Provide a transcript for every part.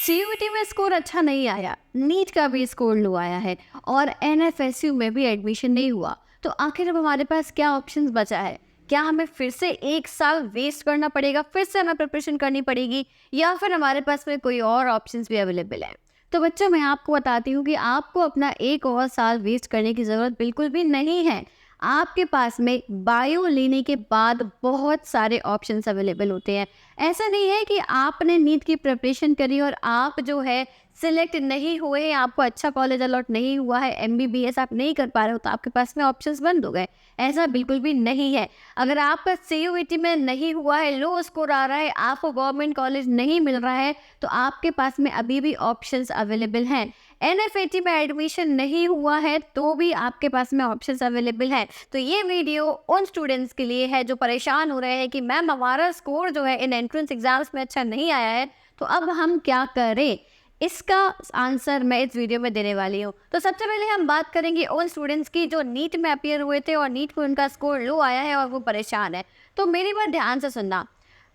CUET में score अच्छा नहीं आया, नीट का भी स्कोर लो आया है और एनएफएसयू में भी एडमिशन नहीं हुआ, तो आखिर अब हमारे पास क्या ऑप्शंस बचा है? क्या हमें फिर से एक साल वेस्ट करना पड़ेगा, फिर से हमें प्रिपरेशन करनी पड़ेगी, या फिर हमारे पास में कोई और ऑप्शंस भी अवेलेबल है? तो बच्चों, मैं आपको बताती हूँ कि आपको अपना एक और साल वेस्ट करने की ज़रूरत बिल्कुल भी नहीं है। आपके पास में बायो लेने के बाद बहुत सारे ऑप्शंस अवेलेबल होते हैं। ऐसा नहीं है कि आपने नीट की प्रिपरेशन करी और आप जो है सिलेक्ट नहीं हुए, आपको अच्छा कॉलेज अलॉट नहीं हुआ है, एमबीबीएस आप नहीं कर पा रहे हो, तो आपके पास में ऑप्शंस बंद हो गए। ऐसा बिल्कुल भी नहीं है। अगर आपका सीयूईटी में नहीं हुआ है, लो स्कोर आ रहा है, आपको गवर्नमेंट कॉलेज नहीं मिल रहा है, तो आपके पास में अभी भी ऑप्शंस अवेलेबल हैं। एनएफएटी में एडमिशन नहीं हुआ है तो भी आपके पास में ऑप्शंस अवेलेबल हैं। तो ये वीडियो उन स्टूडेंट्स के लिए है जो परेशान हो रहे हैं कि मैम हमारा स्कोर जो है इन एंट्रेंस एग्जाम्स में अच्छा नहीं आया है, तो अब हम क्या करें? इसका आंसर मैं इस वीडियो में देने वाली हूँ। तो सबसे पहले हम बात करेंगे उन स्टूडेंट्स की जो नीट में अपीयर हुए थे और नीट को उनका स्कोर लो आया है और वो परेशान है। तो मेरी बात ध्यान से सुनना।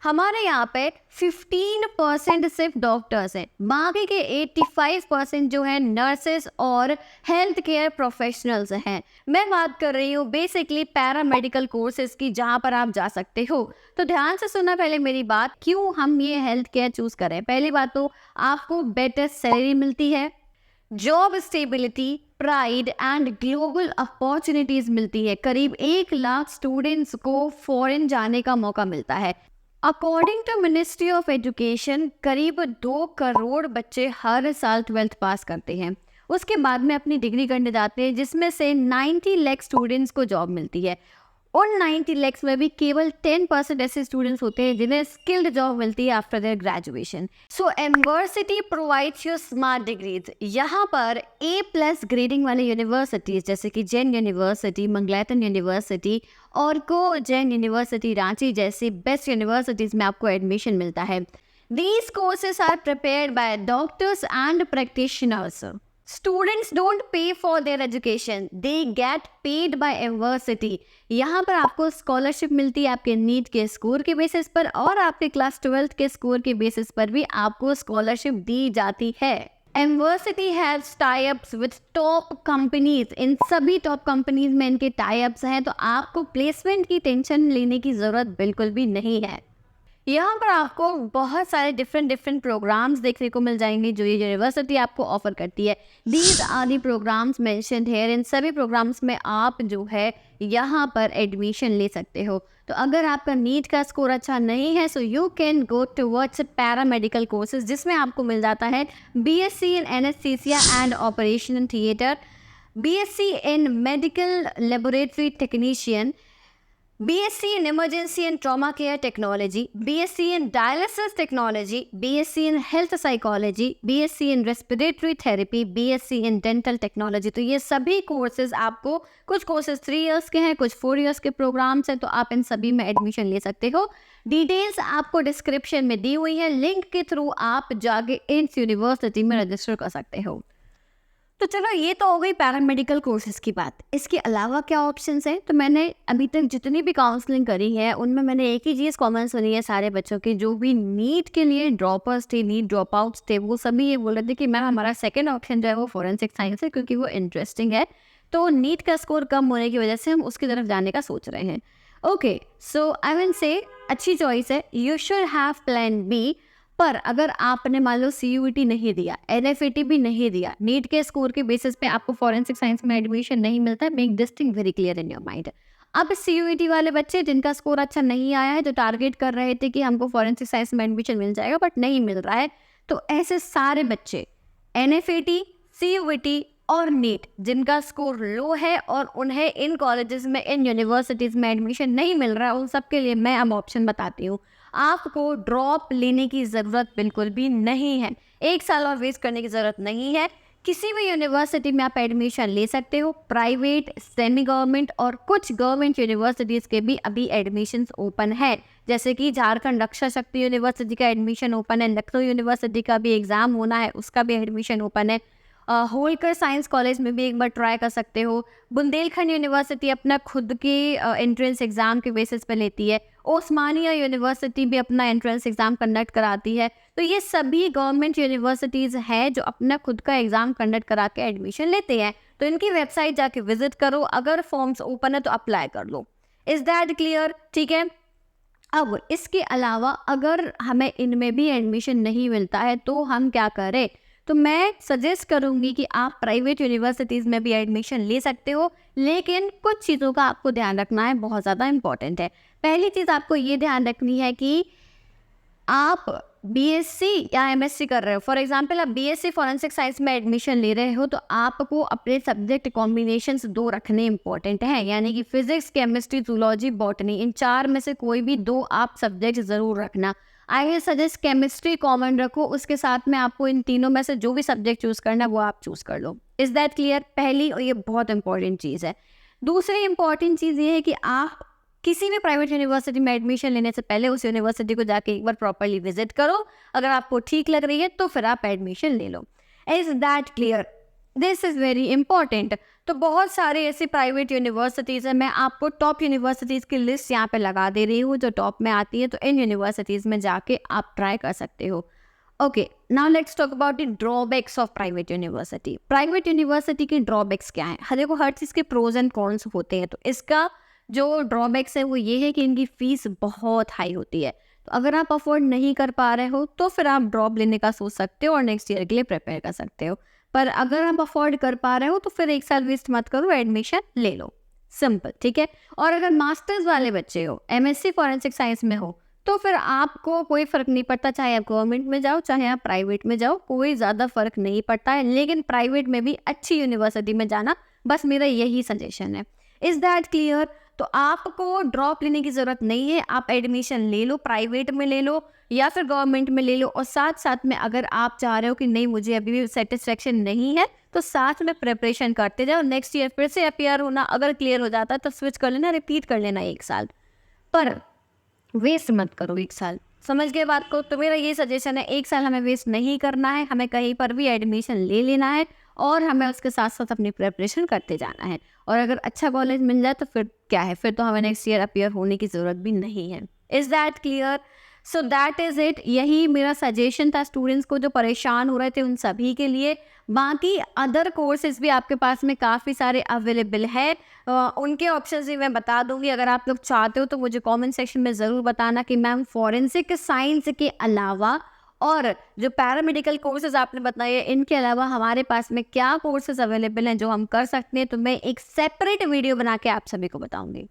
हमारे यहाँ पे 15% सिर्फ डॉक्टर्स हैं, बाकी के 85% जो है नर्सेस और हेल्थ केयर प्रोफेशनल्स हैं। मैं बात कर रही हूँ बेसिकली पैरामेडिकल कोर्सेज की, जहाँ पर आप जा सकते हो। तो ध्यान से सुनना पहले मेरी बात, क्यों हम ये हेल्थ केयर चूज करें। पहली बात तो आपको बेटर सैलरी मिलती है, job stability, pride and global opportunities मिलती है। करीब 1 लाख स्टूडेंट्स को फॉरेन जाने का मौका मिलता है। According to ministry of education, करीब 2 करोड़ बच्चे हर साल 12th पास करते हैं। उसके बाद में अपनी डिग्री करने जाते हैं, जिसमें से 90 लाख स्टूडेंट्स को जॉब मिलती है। उन 90 lakhs में भी केवल 10% ऐसे स्टूडेंट्स होते हैं जिन्हें स्किल्ड जॉब मिलती है after their graduation. So university provides you smart degrees. यहाँ पर A+ ग्रेडिंग वाले यूनिवर्सिटीज जैसे कि जैन यूनिवर्सिटी, मंगलायतन यूनिवर्सिटी और को जैन यूनिवर्सिटी रांची जैसी बेस्ट यूनिवर्सिटीज में आपको एडमिशन मिलता है। These courses are prepared by doctors and practitioners. Students don't pay for their education, they get paid by university. यहाँ पर आपको स्कॉलरशिप मिलती है आपके नीट के स्कोर के बेसिस पर, और आपके क्लास 12th के स्कोर के बेसिस पर भी आपको स्कॉलरशिप दी जाती है। University has tie-ups with top companies. इन सभी टॉप कंपनीज में इनके टाई-अप्स हैं, तो आपको प्लेसमेंट की टेंशन लेने की ज़रूरत बिल्कुल भी नहीं है। यहाँ पर आपको बहुत सारे डिफरेंट प्रोग्राम्स देखने को मिल जाएंगे जो ये यूनिवर्सिटी आपको ऑफर करती है। These are the programmes mentioned here. इन सभी प्रोग्राम्स में आप जो है यहाँ पर एडमिशन ले सकते हो। तो अगर आपका नीट का स्कोर अच्छा नहीं है, so you can go towards paramedical courses, जिसमें आपको मिल जाता है BSc in anaesthesia and operation theatre, BSc in medical laboratory technician, BSc in Emergency and Trauma Care Technology, BSc in Dialysis Technology, BSc in Health Psychology, BSc in Respiratory Therapy, BSc in Dental Technology। तो ये सभी courses आपको, कुछ courses 3 years के हैं, कुछ 4 years के programmes हैं, तो आप इन सभी में एडमिशन ले सकते हो। डिटेल्स आपको डिस्क्रिप्शन में दी हुई है, लिंक के थ्रू आप जाके इस यूनिवर्सिटी में रजिस्टर कर सकते हो। तो चलो, ये तो हो गई पैरामेडिकल कोर्सेज की बात। इसके अलावा क्या ऑप्शंस हैं? तो मैंने अभी तक जितनी भी काउंसलिंग करी है उनमें मैंने एक ही चीज़ कॉमन सुनी है सारे बच्चों की, जो भी नीट के लिए ड्रॉपर्स थे, नीट ड्रॉप आउट्स थे, वो सभी ये बोल रहे थे कि मैम हमारा सेकेंड ऑप्शन जो है वो फॉरेंसिक साइंस है, क्योंकि वो इंटरेस्टिंग है। तो नीट का स्कोर कम होने की वजह से हम उसकी तरफ जाने का सोच रहे हैं। Okay, so I will say अच्छी चॉइस है, you should have plan B. पर अगर आपने मान लो सीयूईटी नहीं दिया, एनएफएटी भी नहीं दिया, नीट के स्कोर के बेसिस पे आपको फॉरेंसिक साइंस में एडमिशन नहीं मिलता है, make this thing very clear in your mind. अब सीयूईटी वाले बच्चे जिनका स्कोर अच्छा नहीं आया है, जो टारगेट कर रहे थे कि हमको फॉरेंसिक साइंस में एडमिशन मिल जाएगा बट नहीं मिल रहा है, तो ऐसे सारे बच्चे एनएफएटी, सीयूईटी और नीट जिनका स्कोर लो है और उन्हें इन कॉलेजेस में, इन यूनिवर्सिटीज़ में एडमिशन नहीं मिल रहा है, उन सब के लिए मैं अब ऑप्शन बताती हूँ। आपको ड्रॉप लेने की ज़रूरत बिल्कुल भी नहीं है, 1 साल और वेस्ट करने की ज़रूरत नहीं है। किसी भी यूनिवर्सिटी में आप एडमिशन ले सकते हो, प्राइवेट, सेमी गवर्नमेंट और कुछ गवर्नमेंट यूनिवर्सिटीज़ के भी अभी एडमिशन्स ओपन है, जैसे कि झारखंड रक्षा शक्ति यूनिवर्सिटी का एडमिशन ओपन है, लखनऊ यूनिवर्सिटी का भी एग्ज़ाम होना है, उसका भी एडमिशन ओपन है। होलकर साइंस कॉलेज में भी एक बार ट्राई कर सकते हो। बुंदेलखंड यूनिवर्सिटी अपना खुद के एंट्रेंस एग्ज़ाम के बेसिस पे लेती है। ओस्मानिया यूनिवर्सिटी भी अपना एंट्रेंस एग्ज़ाम कंडक्ट कराती है। तो ये सभी गवर्नमेंट यूनिवर्सिटीज़ हैं जो अपना खुद का एग्ज़ाम कंडक्ट करा के एडमिशन लेते हैं। तो इनकी वेबसाइट जाके विजिट करो, अगर फॉर्म्स ओपन है तो अप्लाई कर लो। Is that clear? ठीक है। अब इसके अलावा अगर हमें इनमें भी एडमिशन नहीं मिलता है तो हम क्या करें? तो मैं सजेस्ट करूँगी कि आप प्राइवेट यूनिवर्सिटीज़ में भी एडमिशन ले सकते हो, लेकिन कुछ चीज़ों का आपको ध्यान रखना है, बहुत ज़्यादा इम्पॉर्टेंट है। पहली चीज़ आपको ये ध्यान रखनी है कि आप बीएससी या एमएससी कर रहे हो, फॉर एग्जांपल आप बीएससी फॉरेंसिक साइंस में एडमिशन ले रहे हो, तो आपको अपने सब्जेक्ट कॉम्बिनेशंस 2 रखने इंपॉर्टेंट हैं, यानी कि फिजिक्स, केमिस्ट्री, जूलॉजी, बॉटनी, इन 4 में से कोई भी 2 आप सब्जेक्ट ज़रूर रखना। I will suggest chemistry common रखो, उसके साथ में आपको इन तीनों में से जो भी सब्जेक्ट चूज़ करना है वो आप चूज़ कर लो। Is that clear? पहली, और ये बहुत इंपॉर्टेंट चीज़ है। दूसरी इंपॉर्टेंट चीज़ ये है कि आप किसी भी प्राइवेट यूनिवर्सिटी में एडमिशन लेने से पहले उस यूनिवर्सिटी को जाके एक बार प्रॉपर्ली विजिट करो। अगर आपको ठीक लग रही है तो फिर आप एडमिशन ले लो। Is that clear? This is very important. तो बहुत सारे ऐसी प्राइवेट यूनिवर्सिटीज़ हैं, मैं आपको टॉप यूनिवर्सिटीज़ की लिस्ट यहाँ पे लगा दे रही हूँ जो टॉप में आती है, तो इन यूनिवर्सिटीज़ में जाके आप ट्राई कर सकते हो। Okay, now let's talk about the drawbacks of private university. Private university के ड्रॉबैक्स क्या हैं? देखो, हर चीज़ के प्रोज एंड कॉन्स होते हैं, तो इसका जो ड्रॉबैक्स है वो ये है कि इनकी फ़ीस बहुत हाई होती है। तो अगर आप अफोर्ड नहीं कर पा रहे हो तो फिर आप ड्रॉप लेने का सोच सकते हो और नेक्स्ट ईयर के लिए प्रिपेयर कर सकते हो। पर अगर आप अफोर्ड कर पा रहे हो तो फिर 1 साल वेस्ट मत करो, एडमिशन ले लो, सिंपल, ठीक है। और अगर मास्टर्स वाले बच्चे हो, एमएससी फॉरेंसिक साइंस में हो, तो फिर आपको कोई फ़र्क नहीं पड़ता, चाहे आप गवर्नमेंट में जाओ चाहे आप प्राइवेट में जाओ, कोई ज़्यादा फ़र्क नहीं पड़ता है। लेकिन प्राइवेट में भी अच्छी यूनिवर्सिटी में जाना, बस मेरा यही सजेशन है। Is that clear? तो आपको ड्रॉप लेने की ज़रूरत नहीं है, आप एडमिशन ले लो, प्राइवेट में ले लो या फिर गवर्नमेंट में ले लो। और साथ साथ में अगर आप चाह रहे हो कि नहीं मुझे अभी भी सेटिस्फेक्शन नहीं है, तो साथ में प्रिपरेशन करते जाओ। नेक्स्ट ईयर फिर से अपीयर होना, अगर क्लियर हो जाता है तो स्विच कर लेना, रिपीट कर लेना 1 साल, पर वेस्ट मत करो 1 साल। समझ गए बात को? तो मेरा ये सजेशन है, 1 साल हमें वेस्ट नहीं करना है, हमें कहीं पर भी एडमिशन ले लेना है और हमें उसके साथ साथ अपनी प्रिपरेशन करते जाना है। और अगर अच्छा कॉलेज मिल जाए तो फिर क्या है, फिर तो हमें नेक्स्ट ईयर अपीयर होने की ज़रूरत भी नहीं है। Is that clear? So that is it. यही मेरा सजेशन था स्टूडेंट्स को जो परेशान हो रहे थे उन सभी के लिए। बाकी अदर कोर्सेज भी आपके पास में काफ़ी सारे अवेलेबल है, उनके ऑप्शंस भी मैं बता दूंगी। अगर आप लोग चाहते हो तो मुझे कमेंट सेक्शन में ज़रूर बताना कि मैम फॉरेंसिक साइंस के अलावा और जो पैरामेडिकल कोर्सेज आपने बताए इनके अलावा हमारे पास में क्या कोर्सेज अवेलेबल हैं जो हम कर सकते हैं, तो मैं एक सेपरेट वीडियो बना के आप सभी को बताऊंगी।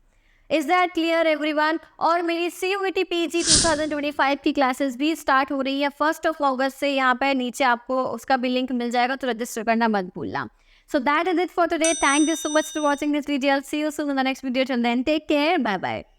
Is that clear everyone? और मेरी CUET PG 2025 की क्लासेस भी स्टार्ट हो रही है 1 अगस्त से। यहाँ पे नीचे आपको उसका भी लिंक मिल जाएगा, तो रजिस्टर करना मत भूलना। So that is it for today. Thank you so much for watching this video. I'll see you soon in the next video. Till then, take care. Bye bye.